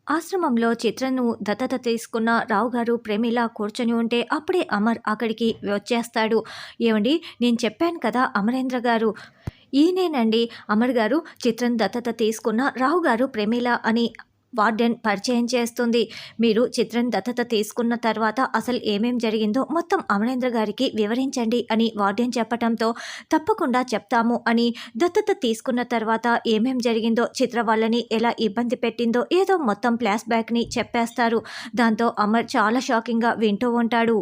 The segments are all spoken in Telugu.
ఆశ్రమంలో చిత్రను దత్తత తీసుకున్న రావు గారు ప్రమీల కూర్చొని ఉంటే అప్పుడే అమర్ అక్కడికి వచ్చేస్తాడు. ఏవండి, నేను చెప్పాను కదా అమరేంద్ర గారు, ఈయనేనండి అమర్ గారు, చిత్రం దత్తత తీసుకున్న రావు గారు ప్రమీల అని వార్డెన్ పరిచయం చేస్తుంది. మీరు చిత్రం దత్తత తీసుకున్న తర్వాత అసలు ఏమేం జరిగిందో మొత్తం అమరేంద్ర గారికి వివరించండి అని వార్డెన్ చెప్పటంతో, తప్పకుండా చెప్తాము అని దత్తత తీసుకున్న తర్వాత ఏమేం జరిగిందో, చిత్ర వాళ్ళని ఎలా ఇబ్బంది పెట్టిందో ఏదో మొత్తం ఫ్లాష్ బ్యాక్ని చెప్పేస్తారు. దాంతో అమర్ చాలా షాకింగ్గా వింటూ ఉంటాడు.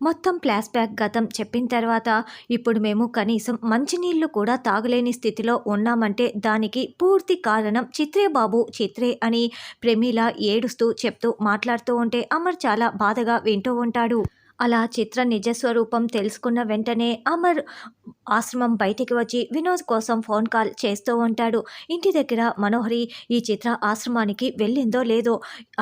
మొత్తం ఫ్లాష్ బ్యాక్ గతం చెప్పిన తర్వాత, ఇప్పుడు మేము కనీసం మంచినీళ్లు కూడా తాగలేని స్థితిలో ఉన్నామంటే దానికి పూర్తి కారణం చిత్రే బాబు, చిత్రే అని ప్రమీల ఏడుస్తూ చెప్తూ మాట్లాడుతూ ఉంటే అమర్ చాలా బాధగా వింటూ ఉంటాడు. అలా చిత్ర నిజస్వరూపం తెలుసుకున్న వెంటనే అమర్ ఆశ్రమం బయటికి వచ్చి వినోద్ కోసం ఫోన్ కాల్ చేస్తూ ఉంటాడు. ఇంటి దగ్గర మనోహరి ఈ చిత్ర ఆశ్రమానికి వెళ్ళిందో లేదో,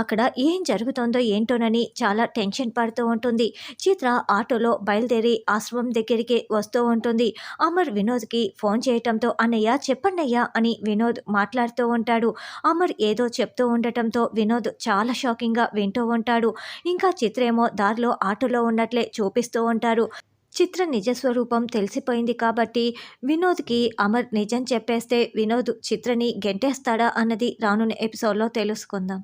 అక్కడ ఏం జరుగుతుందో ఏంటోనని చాలా టెన్షన్ పడుతూ ఉంటుంది. చిత్ర ఆటోలో బయలుదేరి ఆశ్రమం దగ్గరికి వస్తూ ఉంటుంది. అమర్ వినోద్కి ఫోన్ చేయటంతో, అన్నయ్య చెప్పన్నయ్య అని వినోద్ మాట్లాడుతూ ఉంటాడు. అమర్ ఏదో చెప్తూ ఉండటంతో వినోద్ చాలా షాకింగ్గా వింటూ ఉంటాడు. ఇంకా చిత్రేమో దారిలో ఆటోలో ఉన్నట్లే చూపిస్తూ ఉంటారు. చిత్ర నిజస్వరూపం తెలిసిపోయింది కాబట్టి వినోద్కి అమర్ నిజం చెప్పేస్తే వినోద్ చిత్రని గెంటేస్తాడా అన్నది రానున్న ఎపిసోడ్లో తెలుసుకుందాం.